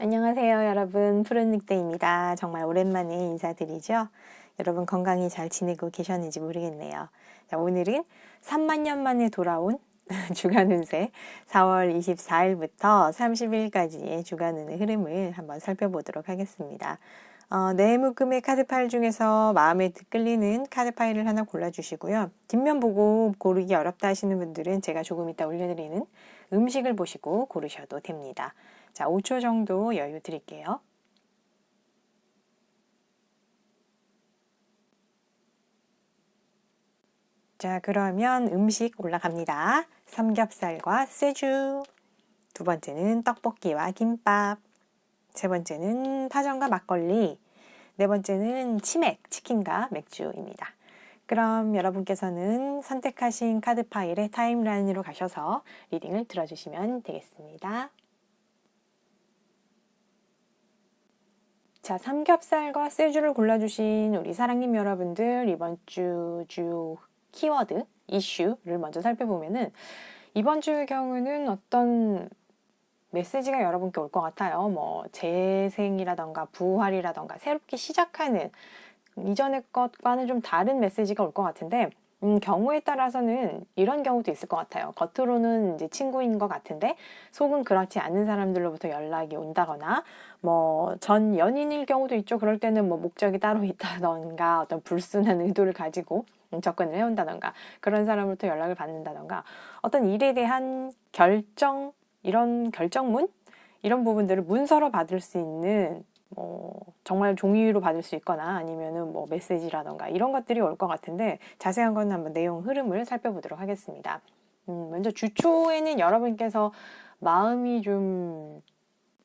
안녕하세요, 여러분. 푸른 늑대입니다. 정말 오랜만에 인사드리죠. 여러분 건강히 잘 지내고 계셨는지 모르겠네요. 자, 오늘은 3만 년 만에 돌아온 주간 운세 4월 24일부터 30일까지의 주간 운의 흐름을 한번 살펴보도록 하겠습니다. 네 묶음의 카드 파일 중에서 마음에 끌리는 카드 파일을 하나 골라주시고요. 뒷면 보고 고르기 어렵다 하시는 분들은 제가 조금 이따 올려드리는 음식을 보시고 고르셔도 됩니다. 자, 5초 정도 여유 드릴게요. 자, 그러면 음식 올라갑니다. 삼겹살과 쇠주. 두 번째는 떡볶이와 김밥. 세 번째는 파전과 막걸리. 네 번째는 치맥, 치킨과 맥주입니다. 그럼 여러분께서는 선택하신 카드 파일의 타임라인으로 가셔서 리딩을 들어주시면 되겠습니다. 자, 삼겹살과 쇠주를 골라주신 우리 사랑님 여러분들, 이번 주 키워드, 이슈를 먼저 살펴보면은, 이번 주의 경우는 어떤 메시지가 여러분께 올 것 같아요. 뭐, 재생이라던가, 부활이라던가, 새롭게 시작하는, 이전의 것과는 좀 다른 메시지가 올 것 같은데, 경우에 따라서는 이런 경우도 있을 것 같아요. 겉으로는 이제 친구인 것 같은데 속은 그렇지 않은 사람들로부터 연락이 온다거나 뭐 전 연인일 경우도 있죠. 그럴 때는 뭐 목적이 따로 있다던가 어떤 불순한 의도를 가지고 접근을 해온다던가 그런 사람으로부터 연락을 받는다던가 어떤 일에 대한 결정, 이런 결정문? 이런 부분들을 문서로 받을 수 있는 정말 종이로 받을 수 있거나 아니면은 뭐 메시지라던가 이런 것들이 올 것 같은데 자세한 건 한번 내용 흐름을 살펴보도록 하겠습니다. 먼저 주초에는 여러분께서 마음이 좀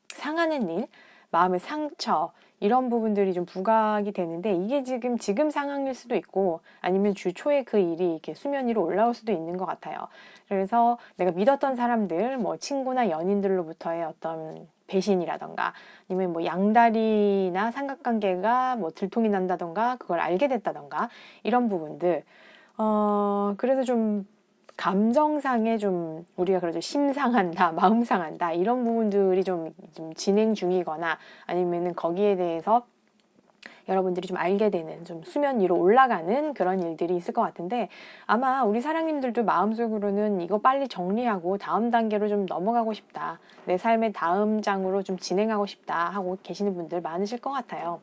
상하는 일, 마음의 상처 이런 부분들이 좀 부각이 되는데 이게 지금 상황일 수도 있고 아니면 주 초에 그 일이 이렇게 수면 위로 올라올 수도 있는 것 같아요. 그래서 내가 믿었던 사람들, 뭐 친구나 연인들로부터의 어떤 배신이라던가 아니면 뭐 양다리나 삼각관계가 뭐 들통이 난다던가 그걸 알게 됐다던가 이런 부분들 그래서 좀 감정상에 좀 우리가 그러죠. 심상한다, 마음 상한다 이런 부분들이 좀 진행 중이거나 아니면은 거기에 대해서 여러분들이 좀 알게 되는 좀 수면 위로 올라가는 그런 일들이 있을 것 같은데 아마 우리 사랑님들도 마음속으로는 이거 빨리 정리하고 다음 단계로 좀 넘어가고 싶다. 내 삶의 다음 장으로 좀 진행하고 싶다 하고 계시는 분들 많으실 것 같아요.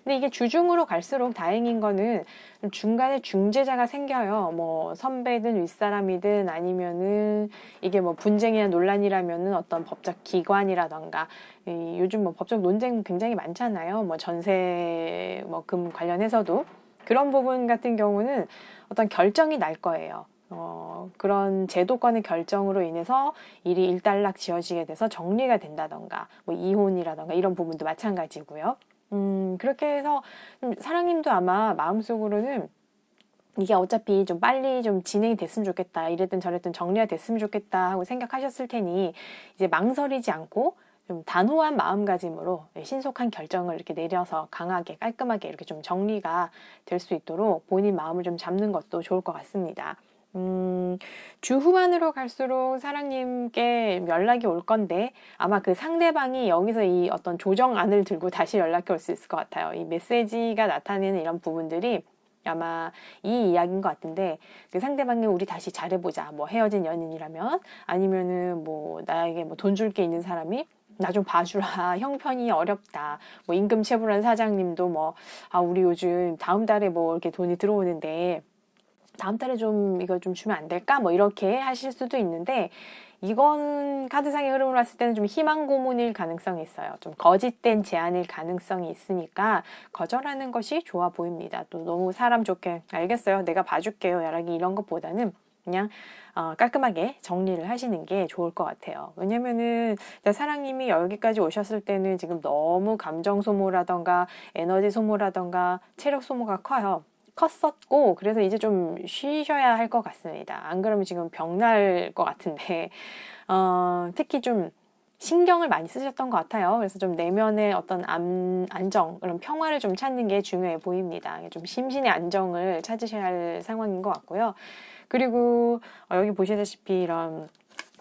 근데 이게 주중으로 갈수록 다행인 거는 중간에 중재자가 생겨요. 뭐 선배든 윗사람이든 아니면은 이게 뭐 분쟁이나 논란이라면은 어떤 법적 기관이라던가 요즘 뭐 법적 논쟁 굉장히 많잖아요. 뭐 전세 뭐 금 관련해서도 그런 부분 같은 경우는 어떤 결정이 날 거예요. 그런 제도권의 결정으로 인해서 일이 일단락 지어지게 돼서 정리가 된다던가 뭐 이혼이라던가 이런 부분도 마찬가지고요. 그렇게 해서 사랑님도 아마 마음속으로는 이게 어차피 좀 빨리 좀 진행이 됐으면 좋겠다. 이랬든 저랬든 정리가 됐으면 좋겠다 하고 생각하셨을 테니 이제 망설이지 않고 좀 단호한 마음가짐으로 신속한 결정을 이렇게 내려서 강하게 깔끔하게 이렇게 좀 정리가 될 수 있도록 본인 마음을 좀 잡는 것도 좋을 것 같습니다. 주 후반으로 갈수록 사랑님께 연락이 올 건데 아마 그 상대방이 여기서 이 어떤 조정안을 들고 다시 연락이 올 수 있을 것 같아요. 이 메시지가 나타내는 이런 부분들이 아마 이 이야기인 것 같은데 그 상대방이 우리 다시 잘해보자. 뭐 헤어진 연인이라면 아니면은 뭐 나에게 뭐 돈 줄 게 있는 사람이 나 좀 봐주라. 형편이 어렵다. 뭐 임금 체불한 사장님도 뭐 우리 요즘 다음 달에 뭐 이렇게 돈이 들어오는데 다음 달에 좀 이거 좀 주면 안 될까? 뭐 이렇게 하실 수도 있는데 이건 카드상의 흐름으로 봤을 때는 좀 희망 고문일 가능성이 있어요. 좀 거짓된 제안일 가능성이 있으니까 거절하는 것이 좋아 보입니다. 또 너무 사람 좋게 알겠어요. 내가 봐줄게요. 연락이 이런 것보다는 그냥 깔끔하게 정리를 하시는 게 좋을 것 같아요. 왜냐면은 사랑님이 여기까지 오셨을 때는 지금 너무 감정 소모라던가 에너지 소모라던가 체력 소모가 커요. 컸었고 그래서 이제 좀 쉬셔야 할 것 같습니다. 안 그러면 지금 병날 것 같은데 특히 좀 신경을 많이 쓰셨던 것 같아요. 그래서 좀 내면의 어떤 안정, 그런 평화를 좀 찾는 게 중요해 보입니다. 좀 심신의 안정을 찾으셔야 할 상황인 것 같고요. 그리고 여기 보시다시피 이런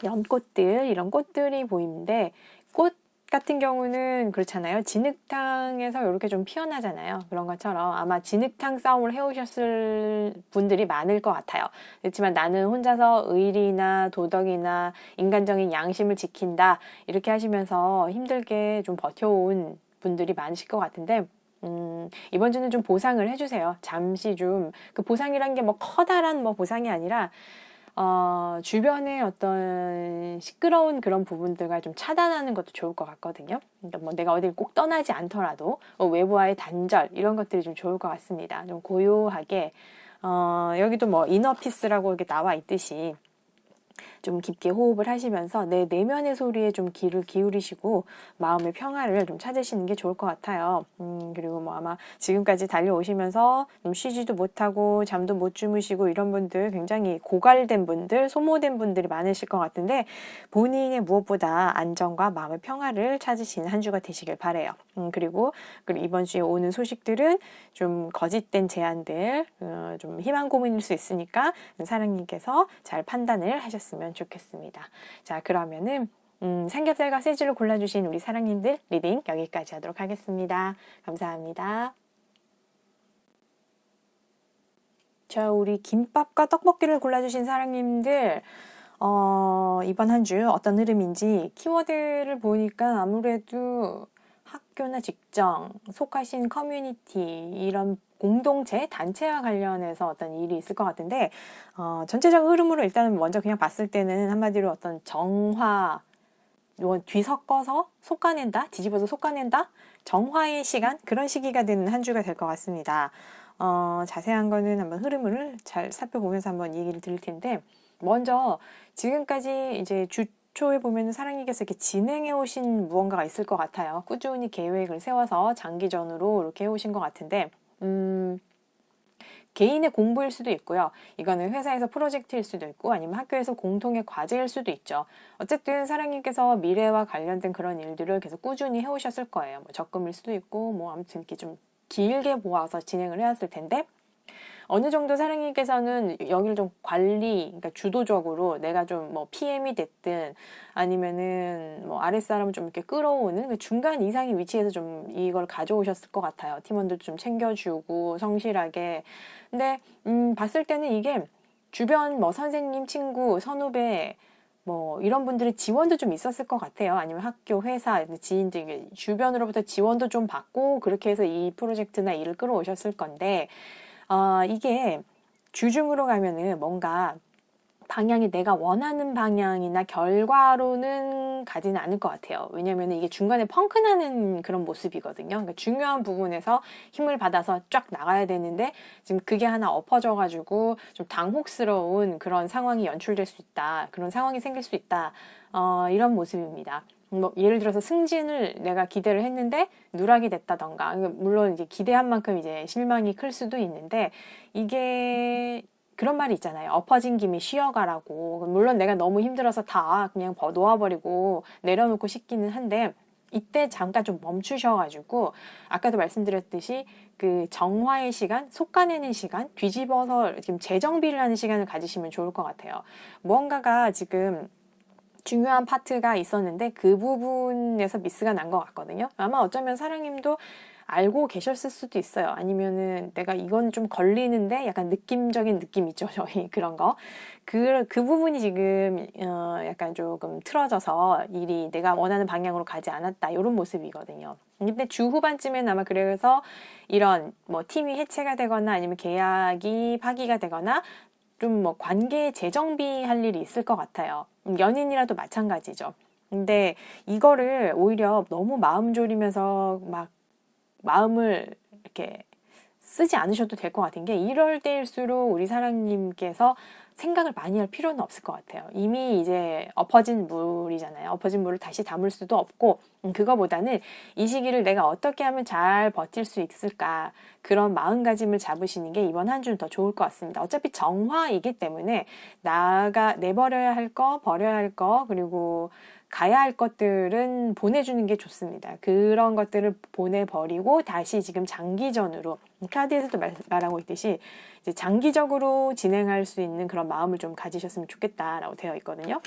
연꽃들, 이런 꽃들이 보이는데 꽃 같은 경우는 그렇잖아요. 진흙탕에서 이렇게 좀 피어나잖아요. 그런 것처럼 아마 진흙탕 싸움을 해오셨을 분들이 많을 것 같아요. 그렇지만 나는 혼자서 의리나 도덕이나 인간적인 양심을 지킨다 이렇게 하시면서 힘들게 좀 버텨온 분들이 많으실 것 같은데 이번 주는 좀 보상을 해주세요. 잠시 좀 그 보상이란 게 뭐 커다란 뭐 보상이 아니라 주변의 어떤 시끄러운 그런 부분들과 좀 차단하는 것도 좋을 것 같거든요. 그러니까 뭐 내가 어딜 꼭 떠나지 않더라도 외부와의 단절 이런 것들이 좀 좋을 것 같습니다. 좀 고요하게 여기도 뭐 이너피스라고 이렇게 나와 있듯이 좀 깊게 호흡을 하시면서 내 내면의 소리에 좀 귀를 기울이시고 마음의 평화를 좀 찾으시는 게 좋을 것 같아요. 그리고 뭐 아마 지금까지 달려오시면서 좀 쉬지도 못하고 잠도 못 주무시고 이런 분들 굉장히 고갈된 분들, 소모된 분들이 많으실 것 같은데 본인의 무엇보다 안정과 마음의 평화를 찾으시는 한 주가 되시길 바라요. 그리고 이번 주에 오는 소식들은 좀 거짓된 제안들, 좀 희망 고문일 수 있으니까 사랑님께서 잘 판단을 하셨으면 좋겠습니다. 자, 그러면은 삼겹살과 세주를 골라주신 우리 사랑님들 리딩 여기까지 하도록 하겠습니다. 감사합니다. 자, 우리 김밥과 떡볶이를 골라주신 사랑님들 이번 한 주 어떤 흐름인지 키워드를 보니까 아무래도 학교나 직장, 속하신 커뮤니티 이런 공동체, 단체와 관련해서 어떤 일이 있을 것 같은데 전체적 흐름으로 일단은 먼저 그냥 봤을 때는 한마디로 어떤 정화, 뒤섞어서 솎아낸다, 뒤집어서 솎아낸다, 정화의 시간, 그런 시기가 되는 한 주가 될 것 같습니다. 자세한 거는 한번 흐름을 잘 살펴보면서 한번 얘기를 드릴 텐데 먼저 지금까지 이제 초에 보면 사랑님께서 이렇게 진행해 오신 무언가가 있을 것 같아요. 꾸준히 계획을 세워서 장기전으로 이렇게 해오신 것 같은데 개인의 공부일 수도 있고요. 이거는 회사에서 프로젝트일 수도 있고 아니면 학교에서 공통의 과제일 수도 있죠. 어쨌든 사랑님께서 미래와 관련된 그런 일들을 계속 꾸준히 해오셨을 거예요. 뭐 적금일 수도 있고 뭐 아무튼 이렇게 좀 길게 모아서 진행을 해왔을 텐데 어느 정도 사랑님께서는 여기를 좀 그러니까 주도적으로 내가 좀 뭐 PM이 됐든 아니면은 뭐 아랫사람을 좀 이렇게 끌어오는 그 중간 이상의 위치에서 좀 이걸 가져오셨을 것 같아요. 팀원들도 좀 챙겨주고 성실하게. 근데 봤을 때는 이게 주변 뭐 선생님, 친구, 선후배 뭐 이런 분들의 지원도 좀 있었을 것 같아요. 아니면 학교, 회사, 지인들 주변으로부터 지원도 좀 받고 그렇게 해서 이 프로젝트나 일을 끌어오셨을 건데 이게 주중으로 가면은 뭔가 방향이 내가 원하는 방향이나 결과로는 가지는 않을 것 같아요. 왜냐면 이게 중간에 펑크나는 그런 모습이거든요. 그러니까 중요한 부분에서 힘을 받아서 쫙 나가야 되는데 지금 그게 하나 엎어져가지고 좀 당혹스러운 그런 상황이 연출될 수 있다. 그런 상황이 생길 수 있다. 이런 모습입니다. 뭐 예를 들어서 승진을 내가 기대를 했는데 누락이 됐다던가 물론 이제 기대한 만큼 이제 실망이 클 수도 있는데 이게 그런 말이 있잖아요. 엎어진 김에 쉬어가라고. 물론 내가 너무 힘들어서 다 그냥 놓아버리고 내려놓고 싶기는 한데 이때 잠깐 좀 멈추셔가지고 아까도 말씀드렸듯이 그 정화의 시간, 솎아내는 시간, 뒤집어서 지금 재정비를 하는 시간을 가지시면 좋을 것 같아요. 무언가가 지금 중요한 파트가 있었는데 그 부분에서 미스가 난 것 같거든요. 아마 어쩌면 사랑님도 알고 계셨을 수도 있어요. 아니면은 내가 이건 좀 걸리는데 약간 느낌적인 느낌 있죠. 저희 그런 거. 그 부분이 지금 약간 조금 틀어져서 일이 내가 원하는 방향으로 가지 않았다. 이런 모습이거든요. 근데 주 후반쯤엔 아마 그래서 이런 뭐 팀이 해체가 되거나 아니면 계약이 파기가 되거나 좀 뭐 관계 재정비할 일이 있을 것 같아요. 연인이라도 마찬가지죠. 근데 이거를 오히려 너무 마음 졸이면서 막 마음을 이렇게 쓰지 않으셔도 될 것 같은 게 이럴 때일수록 우리 사랑님께서 생각을 많이 할 필요는 없을 것 같아요. 이미 이제 엎어진 물이잖아요. 엎어진 물을 다시 담을 수도 없고 그거보다는 이 시기를 내가 어떻게 하면 잘 버틸 수 있을까 그런 마음가짐을 잡으시는 게 이번 한 주는 더 좋을 것 같습니다. 어차피 정화이기 때문에 내버려야 할 거, 버려야 할 거, 그리고 가야 할 것들은 보내주는 게 좋습니다. 그런 것들을 보내버리고 다시 지금 장기전으로 카드에서도 말하고 있듯이 이제 장기적으로 진행할 수 있는 그런 마음을 좀 가지셨으면 좋겠다라고 되어 있거든요.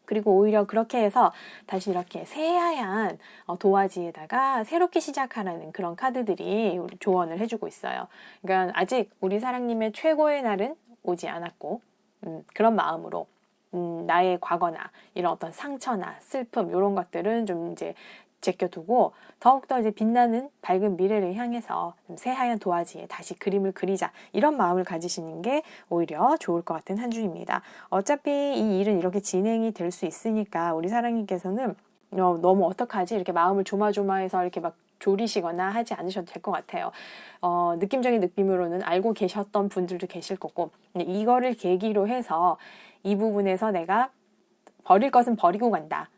그리고 오히려 그렇게 해서 다시 이렇게 새하얀 도화지에다가 새롭게 시작하라는 그런 카드들이 조언을 해주고 있어요. 그러니까 아직 우리 사랑님의 최고의 날은 오지 않았고, 그런 마음으로 나의 과거나 이런 어떤 상처나 슬픔 이런 것들은 좀 이제 제껴두고 더욱더 이제 빛나는 밝은 미래를 향해서 새하얀 도화지에 다시 그림을 그리자, 이런 마음을 가지시는 게 오히려 좋을 것 같은 한 주입니다. 어차피 이 일은 이렇게 진행이 될 수 있으니까 우리 사랑님께서는 너무 어떡하지 이렇게 마음을 조마조마해서 이렇게 막 졸이시거나 하지 않으셔도 될 것 같아요. 느낌적인 느낌으로는 알고 계셨던 분들도 계실 거고, 이거를 계기로 해서 이 부분에서 내가 버릴 것은 버리고 간다.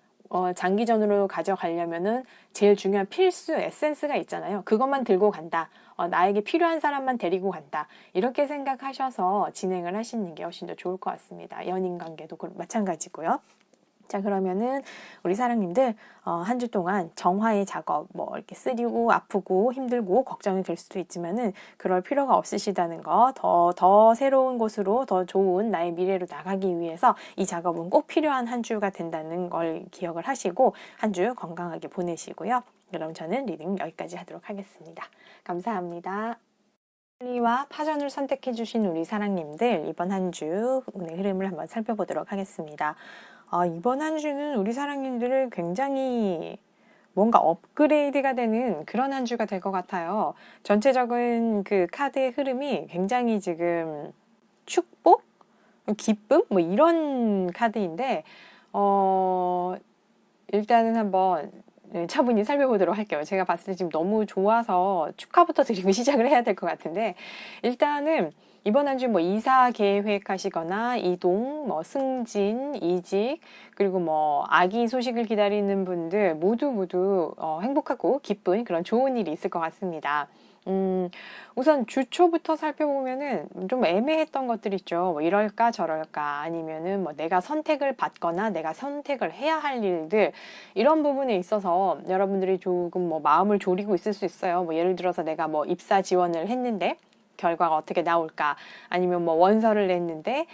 장기전으로 가져가려면은 제일 중요한 필수 에센스가 있잖아요. 그것만 들고 간다. 나에게 필요한 사람만 데리고 간다. 이렇게 생각하셔서 진행을 하시는 게 훨씬 더 좋을 것 같습니다. 연인 관계도 마찬가지고요. 자, 그러면은 우리 사랑님들 한 주 동안 정화의 작업, 뭐 이렇게 쓰리고 아프고 힘들고 걱정이 될 수도 있지만은 그럴 필요가 없으시다는 거, 더 새로운 곳으로 더 좋은 나의 미래로 나가기 위해서 이 작업은 꼭 필요한 한 주가 된다는 걸 기억을 하시고 한 주 건강하게 보내시고요. 그럼 저는 리딩 여기까지 하도록 하겠습니다. 감사합니다. 리와 파전을 선택해 주신 우리 사랑님들, 이번 한 주 운의 흐름을 한번 살펴보도록 하겠습니다. 이번 한 주는 우리 사랑님들을 굉장히 뭔가 업그레이드가 되는 그런 한 주가 될 것 같아요. 전체적인 그 카드의 흐름이 굉장히 지금 축복, 기쁨, 뭐 이런 카드인데, 일단은 한번 차분히 살펴보도록 할게요. 제가 봤을 때 지금 너무 좋아서 축하부터 드리고 시작을 해야 될 것 같은데, 일단은 이번 한 주 뭐 이사 계획하시거나 이동, 뭐 승진, 이직, 그리고 뭐 아기 소식을 기다리는 분들 모두 행복하고 기쁜 그런 좋은 일이 있을 것 같습니다. 우선 주초부터 살펴보면은 좀 애매했던 것들 있죠. 뭐 이럴까 저럴까, 아니면은 뭐 내가 선택을 받거나 내가 선택을 해야 할 일들, 이런 부분에 있어서 여러분들이 조금 뭐 마음을 졸이고 있을 수 있어요. 뭐 예를 들어서 내가 뭐 입사 지원을 했는데 결과가 어떻게 나올까, 아니면 뭐 원서를 냈는데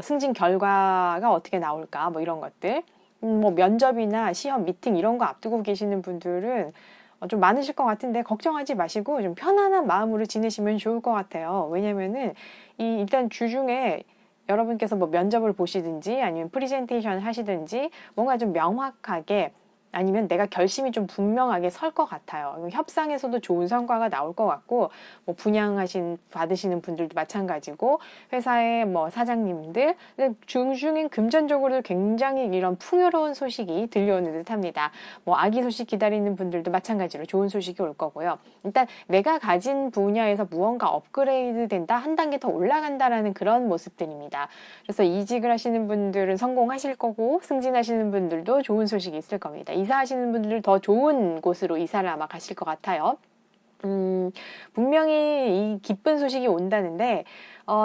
승진 결과가 어떻게 나올까, 뭐 이런 것들, 뭐 면접이나 시험 미팅 이런 거 앞두고 계시는 분들은 좀 많으실 것 같은데 걱정하지 마시고 좀 편안한 마음으로 지내시면 좋을 것 같아요. 왜냐면은 일단 주중에 여러분께서 뭐 면접을 보시든지 아니면 프리젠테이션을 하시든지 뭔가 좀 명확하게, 아니면 내가 결심이 좀 분명하게 설 것 같아요. 협상에서도 좋은 성과가 나올 것 같고, 뭐 받으시는 분들도 마찬가지고, 회사의 뭐 사장님들, 중중엔 금전적으로도 굉장히 이런 풍요로운 소식이 들려오는 듯 합니다. 뭐 아기 소식 기다리는 분들도 마찬가지로 좋은 소식이 올 거고요. 일단 내가 가진 분야에서 무언가 업그레이드 된다, 한 단계 더 올라간다라는 그런 모습들입니다. 그래서 이직을 하시는 분들은 성공하실 거고, 승진하시는 분들도 좋은 소식이 있을 겁니다. 이사하시는 분들 더 좋은 곳으로 이사를 아마 가실 것 같아요. 분명히 이 기쁜 소식이 온다는데,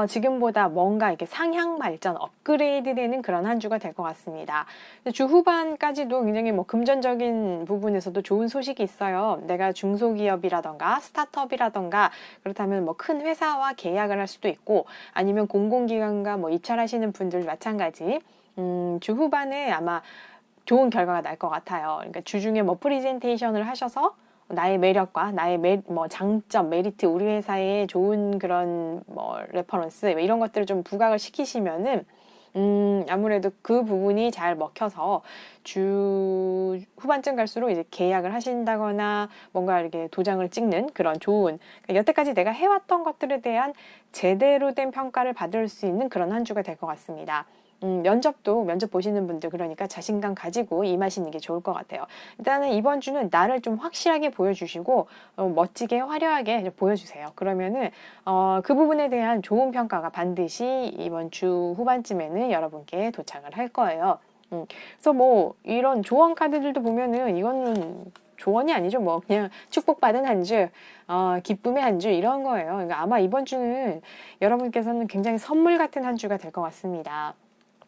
지금보다 뭔가 이렇게 상향 발전, 업그레이드 되는 그런 한 주가 될 것 같습니다. 주 후반까지도 굉장히 뭐 금전적인 부분에서도 좋은 소식이 있어요. 내가 중소기업이라던가 스타트업이라던가, 그렇다면 뭐 큰 회사와 계약을 할 수도 있고, 아니면 공공기관과 뭐 입찰하시는 분들 마찬가지. 주 후반에 아마 좋은 결과가 날 것 같아요. 그러니까 주중에 뭐 프리젠테이션을 하셔서 나의 매력과 나의 뭐 장점, 메리트, 우리 회사의 좋은 그런 뭐 레퍼런스 이런 것들을 좀 부각을 시키시면은 아무래도 그 부분이 잘 먹혀서 주 후반쯤 갈수록 이제 계약을 하신다거나 뭔가 이렇게 도장을 찍는 그런 좋은, 그러니까 여태까지 내가 해왔던 것들에 대한 제대로 된 평가를 받을 수 있는 그런 한 주가 될 것 같습니다. 면접 보시는 분들, 그러니까 자신감 가지고 임하시는 게 좋을 것 같아요. 일단은 이번 주는 나를 좀 확실하게 보여주시고 멋지게 화려하게 보여주세요. 그러면은 그 부분에 대한 좋은 평가가 반드시 이번 주 후반쯤에는 여러분께 도착을 할 거예요. 그래서 뭐 이런 조언 카드들도 보면은 이거는 조언이 아니죠. 뭐 그냥 축복받은 한 주, 기쁨의 한 주, 이런 거예요. 그러니까 아마 이번 주는 여러분께서는 굉장히 선물 같은 한 주가 될 것 같습니다.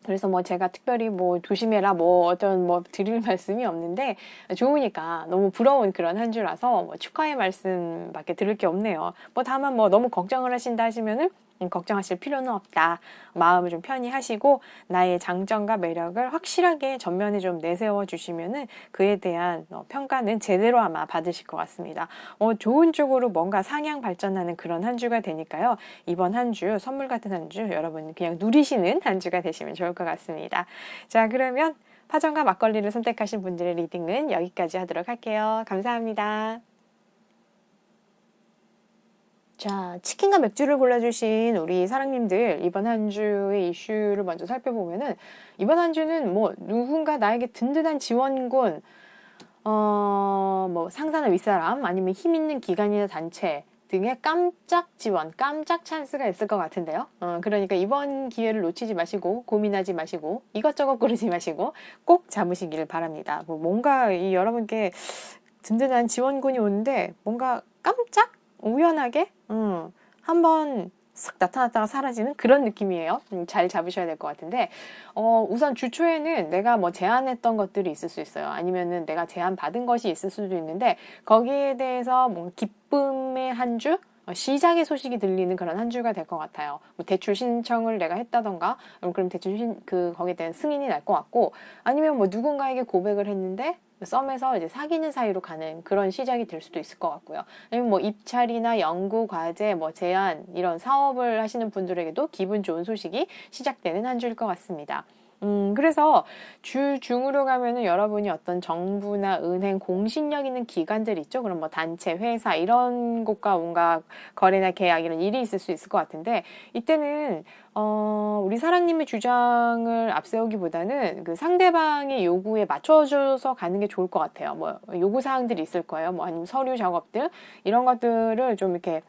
그래서 뭐 제가 특별히 뭐 조심해라 뭐 어떤 뭐 드릴 말씀이 없는데, 좋으니까 너무 부러운 그런 한 주라서 뭐 축하의 말씀밖에 드릴 게 없네요. 뭐 다만 뭐 너무 걱정을 하신다 하시면은 걱정하실 필요는 없다. 마음을 좀 편히 하시고 나의 장점과 매력을 확실하게 전면에 좀 내세워 주시면은 그에 대한 평가는 제대로 아마 받으실 것 같습니다. 좋은 쪽으로 뭔가 상향 발전하는 그런 한 주가 되니까요. 이번 한 주 선물 같은 한 주 여러분 그냥 누리시는 한 주가 되시면 좋을 것 같습니다. 자, 그러면 파전과 막걸리를 선택하신 분들의 리딩은 여기까지 하도록 할게요. 감사합니다. 자, 치킨과 맥주를 골라주신 우리 사랑님들 이번 한 주의 이슈를 먼저 살펴보면은 이번 한 주는 뭐 누군가 나에게 든든한 지원군, 뭐 상사나 윗사람 아니면 힘 있는 기관이나 단체 등의 깜짝 지원, 깜짝 찬스가 있을 것 같은데요. 그러니까 이번 기회를 놓치지 마시고 고민하지 마시고 이것저것 고르지 마시고 꼭 잡으시기를 바랍니다. 뭐 뭔가 여러분께 든든한 지원군이 오는데 뭔가 깜짝 우연하게 한번 싹 나타났다가 사라지는 그런 느낌이에요. 잘 잡으셔야 될 것 같은데 우선 주 초에는 내가 뭐 제안했던 것들이 있을 수 있어요. 아니면은 내가 제안 받은 것이 있을 수도 있는데 거기에 대해서 뭐 기쁨의 한 주? 시작의 소식이 들리는 그런 한 주가 될 것 같아요. 뭐 대출 신청을 내가 했다던가, 그럼 대출 거기에 대한 승인이 날 것 같고, 아니면 뭐 누군가에게 고백을 했는데, 썸에서 이제 사귀는 사이로 가는 그런 시작이 될 수도 있을 것 같고요. 아니면 뭐 입찰이나 연구, 과제, 뭐 제안, 이런 사업을 하시는 분들에게도 기분 좋은 소식이 시작되는 한 주일 것 같습니다. 그래서 주 중으로 가면은 여러분이 어떤 정부나 은행, 공신력 있는 기관들 있죠? 그럼 뭐 단체, 회사, 이런 곳과 뭔가 거래나 계약, 이런 일이 있을 수 있을 것 같은데, 이때는, 우리 사랑님의 주장을 앞세우기보다는 그 상대방의 요구에 맞춰줘서 가는 게 좋을 것 같아요. 뭐, 요구사항들이 있을 거예요. 뭐, 아니면 서류 작업들, 이런 것들을 좀 이렇게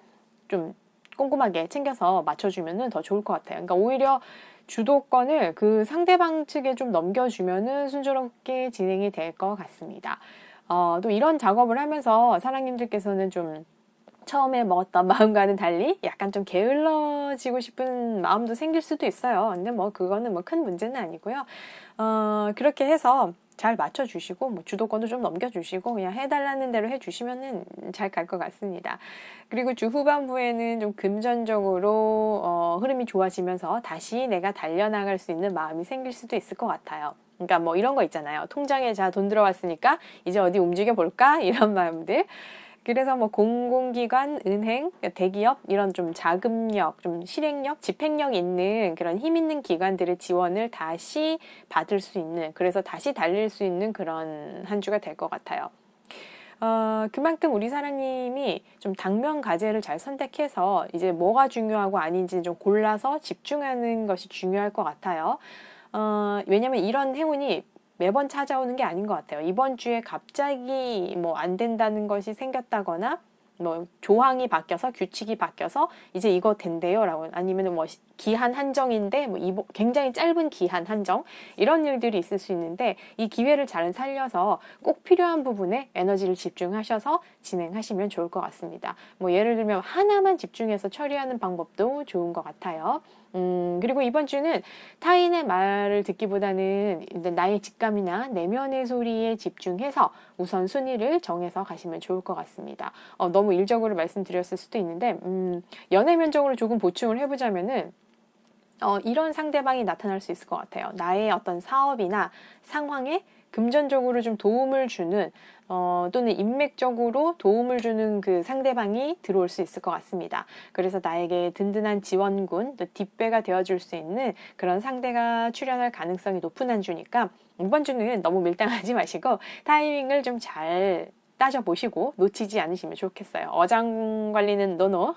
좀 꼼꼼하게 챙겨서 맞춰주면은 더 좋을 것 같아요. 그러니까 오히려 주도권을 그 상대방 측에 좀 넘겨주면은 순조롭게 진행이 될 것 같습니다. 또 이런 작업을 하면서 사랑님들께서는 좀 처음에 먹었던 마음과는 달리 약간 좀 게을러지고 싶은 마음도 생길 수도 있어요. 근데 뭐 그거는 뭐 큰 문제는 아니고요. 그렇게 해서 잘 맞춰주시고 뭐 주도권도 좀 넘겨주시고 그냥 해달라는 대로 해주시면은 잘 갈 것 같습니다. 그리고 주 후반부에는 좀 금전적으로 흐름이 좋아지면서 다시 내가 달려나갈 수 있는 마음이 생길 수도 있을 것 같아요. 그러니까 뭐 이런 거 있잖아요. 통장에 자 돈 들어왔으니까 이제 어디 움직여 볼까? 이런 마음들. 그래서 뭐 공공기관, 은행, 대기업 이런 좀 자금력, 좀 실행력, 집행력 있는 그런 힘 있는 기관들의 지원을 다시 받을 수 있는, 그래서 다시 달릴 수 있는 그런 한 주가 될 것 같아요. 그만큼 우리 사랑님이 좀 당면 과제를 잘 선택해서 이제 뭐가 중요하고 아닌지 좀 골라서 집중하는 것이 중요할 것 같아요. 왜냐면 이런 행운이 매번 찾아오는 게 아닌 것 같아요. 이번 주에 갑자기 뭐 안 된다는 것이 생겼다거나 뭐 조항이 바뀌어서 규칙이 바뀌어서 이제 이거 된대요 라고 아니면 뭐 기한 한정인데 뭐 굉장히 짧은 기한 한정 이런 일들이 있을 수 있는데 이 기회를 잘 살려서 꼭 필요한 부분에 에너지를 집중하셔서 진행하시면 좋을 것 같습니다. 뭐 예를 들면 하나만 집중해서 처리하는 방법도 좋은 것 같아요. 그리고 이번 주는 타인의 말을 듣기보다는 나의 직감이나 내면의 소리에 집중해서 우선순위를 정해서 가시면 좋을 것 같습니다. 너무 일적으로 말씀드렸을 수도 있는데, 연애 면적으로 조금 보충을 해보자면은, 이런 상대방이 나타날 수 있을 것 같아요. 나의 어떤 사업이나 상황에 금전적으로 좀 도움을 주는 또는 인맥적으로 도움을 주는 그 상대방이 들어올 수 있을 것 같습니다. 그래서 나에게 든든한 지원군, 또 뒷배가 되어줄 수 있는 그런 상대가 출연할 가능성이 높은 한 주니까 이번 주는 너무 밀당하지 마시고 타이밍을 좀 잘 따져보시고 놓치지 않으시면 좋겠어요. 어장 관리는 노노.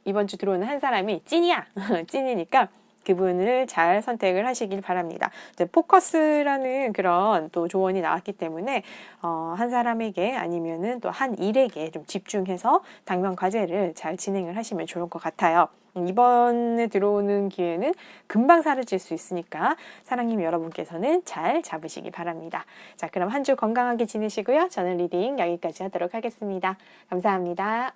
이번 주 들어오는 한 사람이 찐이야. 찐이니까 그분을 잘 선택을 하시길 바랍니다. 포커스라는 그런 또 조언이 나왔기 때문에 한 사람에게 아니면은 또 한 일에게 좀 집중해서 당면 과제를 잘 진행을 하시면 좋을 것 같아요. 이번에 들어오는 기회는 금방 사라질 수 있으니까 사랑님 여러분께서는 잘 잡으시기 바랍니다. 자, 그럼 한 주 건강하게 지내시고요. 저는 리딩 여기까지 하도록 하겠습니다. 감사합니다.